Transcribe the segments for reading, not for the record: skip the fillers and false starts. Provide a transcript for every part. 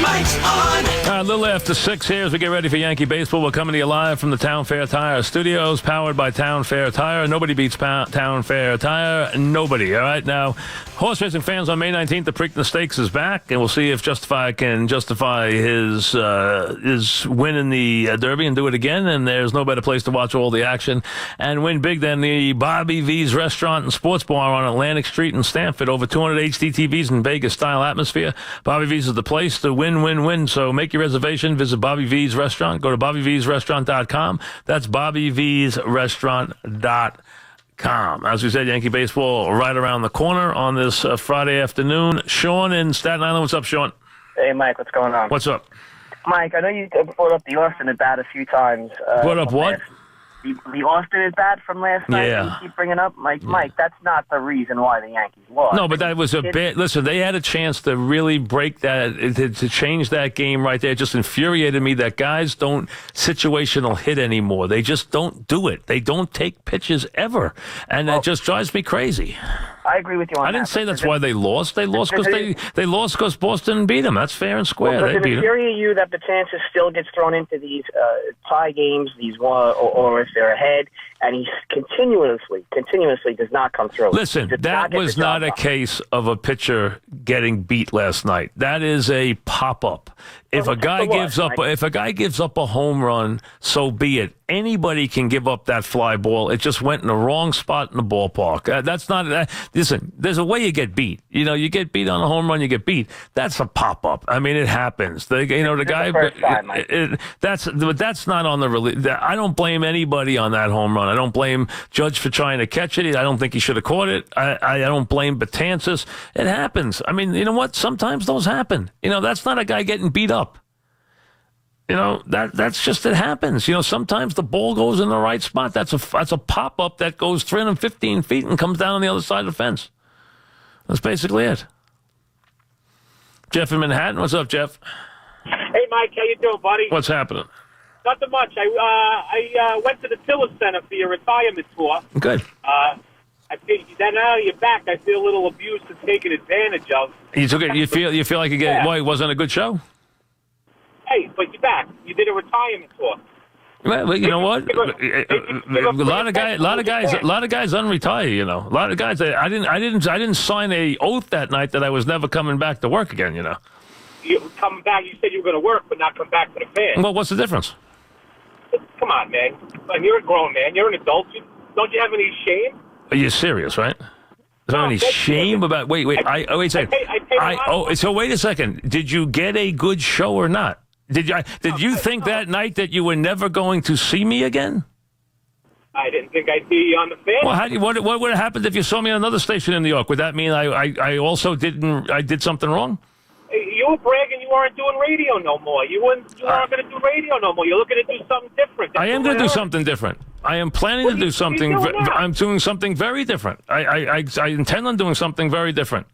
Mike's on. A little after 6 here as we get ready for Yankee baseball. We're coming to you live from the Town Fair Tire Studios, powered by Town Fair Tire. Nobody beats Town Fair Tire. Nobody. All right, now, horse racing fans, on May 19th, the Preakness Stakes is back, and we'll see if Justify can justify his win in the Derby and do it again. And there's no better place to watch all the action and win big than the Bobby V's Restaurant and Sports Bar on Atlantic Street in Stamford. Over 200 HD TVs in Vegas-style atmosphere. Bobby V's is the place to win. So make your reservation. Visit Bobby V's Restaurant. Go to BobbyV'sRestaurant.com. That's BobbyV'sRestaurant.com. As we said, Yankee baseball right around the corner on this Friday afternoon. Sean in Staten Island. What's up, Sean? Hey, Mike. What's going on? What's up? Mike, I know you brought up the Austin at bat a few times. Brought up what? The Austin at bat from last night. Yeah. You keep bringing up, Mike. That's not the reason why the Yankees lost. No, but that was a bit. Listen, they had a chance to really break that, to change that game right there. It just infuriated me that guys don't situational hit anymore. They just don't do it. They don't take pitches ever, and that just drives me crazy. I agree with you on that. I didn't say that's why they lost. They lost because they lost because Boston beat them. That's fair and square. Well, they beat them. Does it infuriate you that the chances still gets thrown into these tie games, or if they're ahead, and he continuously does not come through? Listen, that was not a case of a pitcher getting beat last night. That is a pop-up. If a guy gives up a home run, so be it. Anybody can give up that fly ball. It just went in the wrong spot in the ballpark. That's not. Listen, there's a way you get beat. You know, you get beat on a home run, you get beat. That's a pop-up. I mean, it happens. The guy. That's not on the release. I don't blame anybody on that home run. I don't blame Judge for trying to catch it. I don't think he should have caught it. I don't blame Betances. It happens. I mean, you know what? Sometimes those happen. You know, that's not a guy getting beat up. You know, that's just, it happens. You know, sometimes the ball goes in the right spot. That's a pop-up that goes 315 feet and comes down on the other side of the fence. That's basically it. Jeff in Manhattan. What's up, Jeff? Hey, Mike. How you doing, buddy? What's happening? Nothing much. I went to the Tiller Center for your retirement tour. Good. I feel that now you're back. I feel a little abused and taken advantage of. You took it. You feel like you get. Why, it wasn't a good show? Hey, but you're back. You did a retirement tour. Well, you know what? A lot of guys unretire. You know, a lot of guys. I didn't sign a oath that night that I was never coming back to work again. You know. You coming back? You said you were going to work, but not come back to the fans. Well, what's the difference? Come on, man. You're a grown man. You're an adult. Don't you have any shame? Are you serious, right? Is there any shame about? Wait a second. So wait a second. Did you get a good show or not? Did you think that night that you were never going to see me again? I didn't think I'd see you on the fan. Well, what would have happened if you saw me on another station in New York? Would that mean I also did something wrong? You were bragging you weren't doing radio no more. You aren't going to do radio no more. You're looking to do something different. I am going to do something different. I am planning to do something. I'm doing something very different. I intend on doing something very different.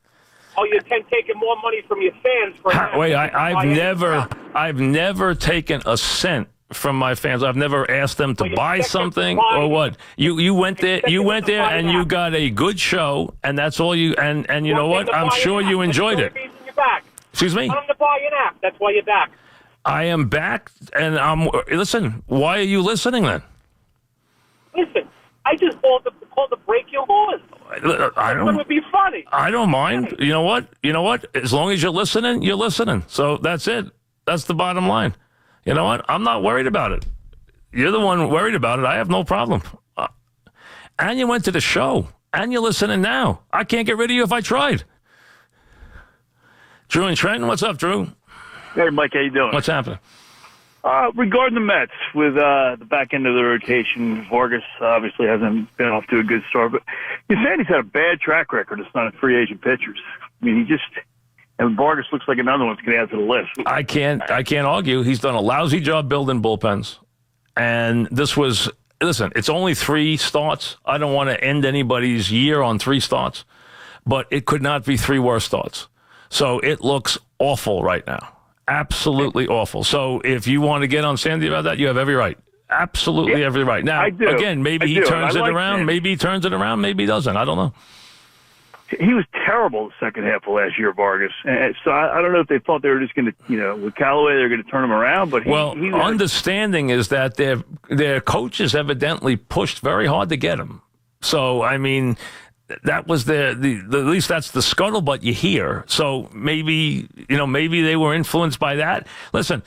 Oh, you intend taking more money from your fans? I've never taken a cent from my fans. I've never asked them to buy something or what. You went there and you got a good show, and that's all you. And you know what? I'm sure you enjoyed it. Excuse me? I want to buy an app. That's why you're back. I am back, and listen, why are you listening then? Listen, I just called to break your laws. It would be funny. I don't mind. You know what? As long as you're listening, you're listening. So that's it. That's the bottom line. You know what? I'm not worried about it. You're the one worried about it. I have no problem. And you went to the show, and you're listening now. I can't get rid of you if I tried. Drew and Trenton, what's up, Drew? Hey, Mike, how you doing? What's happening? Regarding the Mets, with the back end of the rotation, Vargas obviously hasn't been off to a good start, but he's had a bad track record of signing free agent pitchers. I mean, and Vargas looks like another one's going to add to the list. I can't argue. He's done a lousy job building bullpens, and listen, it's only 3 starts. I don't want to end anybody's year on 3 starts, but it could not be 3 worse starts. So it looks awful right now. Absolutely awful. So if you want to get on Sandy about that, you have every right. Absolutely every right. Now, again, maybe he turns it around. Maybe he turns it around. Maybe he doesn't. I don't know. he was terrible the second half of last year, Vargas. And so I don't know if they thought they were just going to, with Callaway, they're going to turn him around. But understanding is that their coaches evidently pushed very hard to get him. So, I mean, that was at least that's the scuttlebutt you hear. So maybe they were influenced by that. Listen,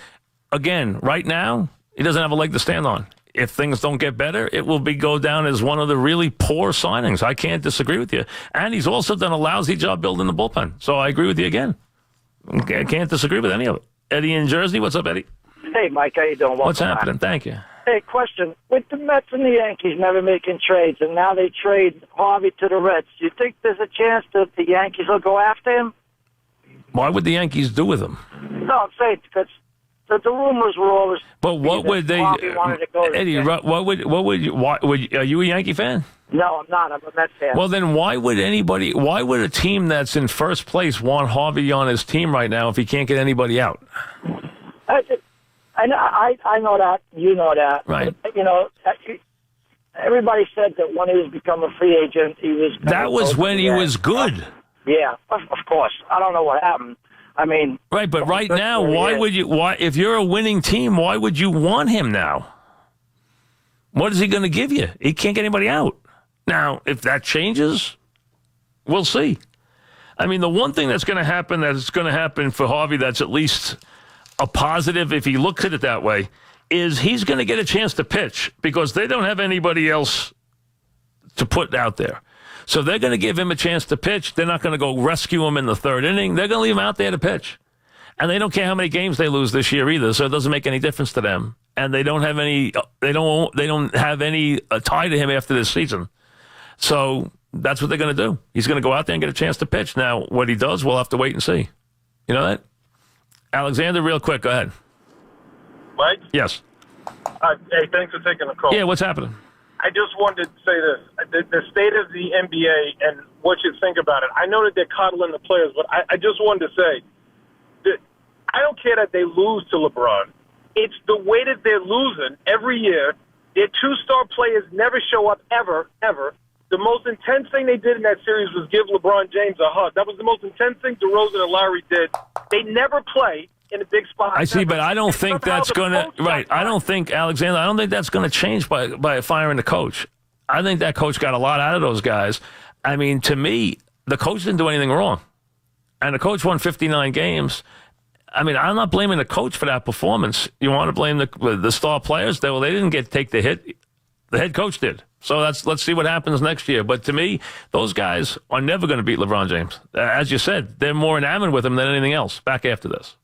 again, right now, he doesn't have a leg to stand on. If things don't get better, it will go down as one of the really poor signings. I can't disagree with you. And he's also done a lousy job building the bullpen. So I agree with you again. I can't disagree with any of it. Eddie in Jersey, what's up, Eddie? Hey, Mike, how you doing? Welcome What's happening? back. Thank you. Hey, question. With the Mets and the Yankees never making trades, and now they trade Harvey to the Reds, do you think there's a chance that the Yankees will go after him? Why would the Yankees do with him? No, I'm saying because the rumors were always. But what would they? Eddie, are you a Yankee fan? No, I'm not. I'm a Mets fan. Well, then why would a team that's in first place want Harvey on his team right now if he can't get anybody out? I know that. You know that. Right. Everybody said that when he was become a free agent, he was. That was when he was good. Yeah, of course. I don't know what happened. I mean, right, but right now, why if you're a winning team, why would you want him now? What is he going to give you? He can't get anybody out. Now, if that changes, we'll see. I mean, the one thing that's going to happen for Harvey that's at least a positive, if he looks at it that way, is he's going to get a chance to pitch because they don't have anybody else to put out there. So they're going to give him a chance to pitch. They're not going to go rescue him in the third inning. They're going to leave him out there to pitch. And they don't care how many games they lose this year either, so it doesn't make any difference to them. And they don't have any tie to him after this season. So that's what they're going to do. He's going to go out there and get a chance to pitch. Now, what he does, we'll have to wait and see. You know that? Alexander, real quick, go ahead. Mike? Yes. Hey, thanks for taking the call. Yeah, what's happening? I just wanted to say this. The state of the NBA and what you think about it. I know that they're coddling the players, but I just wanted to say that I don't care that they lose to LeBron. It's the way that they're losing every year. Their two-star players never show up ever, ever. The most intense thing they did in that series was give LeBron James a hug. That was the most intense thing DeRozan and Lowry did. They never play in a big spot. I see, but I don't think that's going to – right. I don't think, Alexander, I don't think that's going to change by firing the coach. I think that coach got a lot out of those guys. I mean, to me, the coach didn't do anything wrong. And the coach won 59 games. I mean, I'm not blaming the coach for that performance. You want to blame the star players? They didn't take the hit. The head coach did. So let's see what happens next year. But to me, those guys are never going to beat LeBron James. As you said, they're more enamored with him than anything else. Back after this.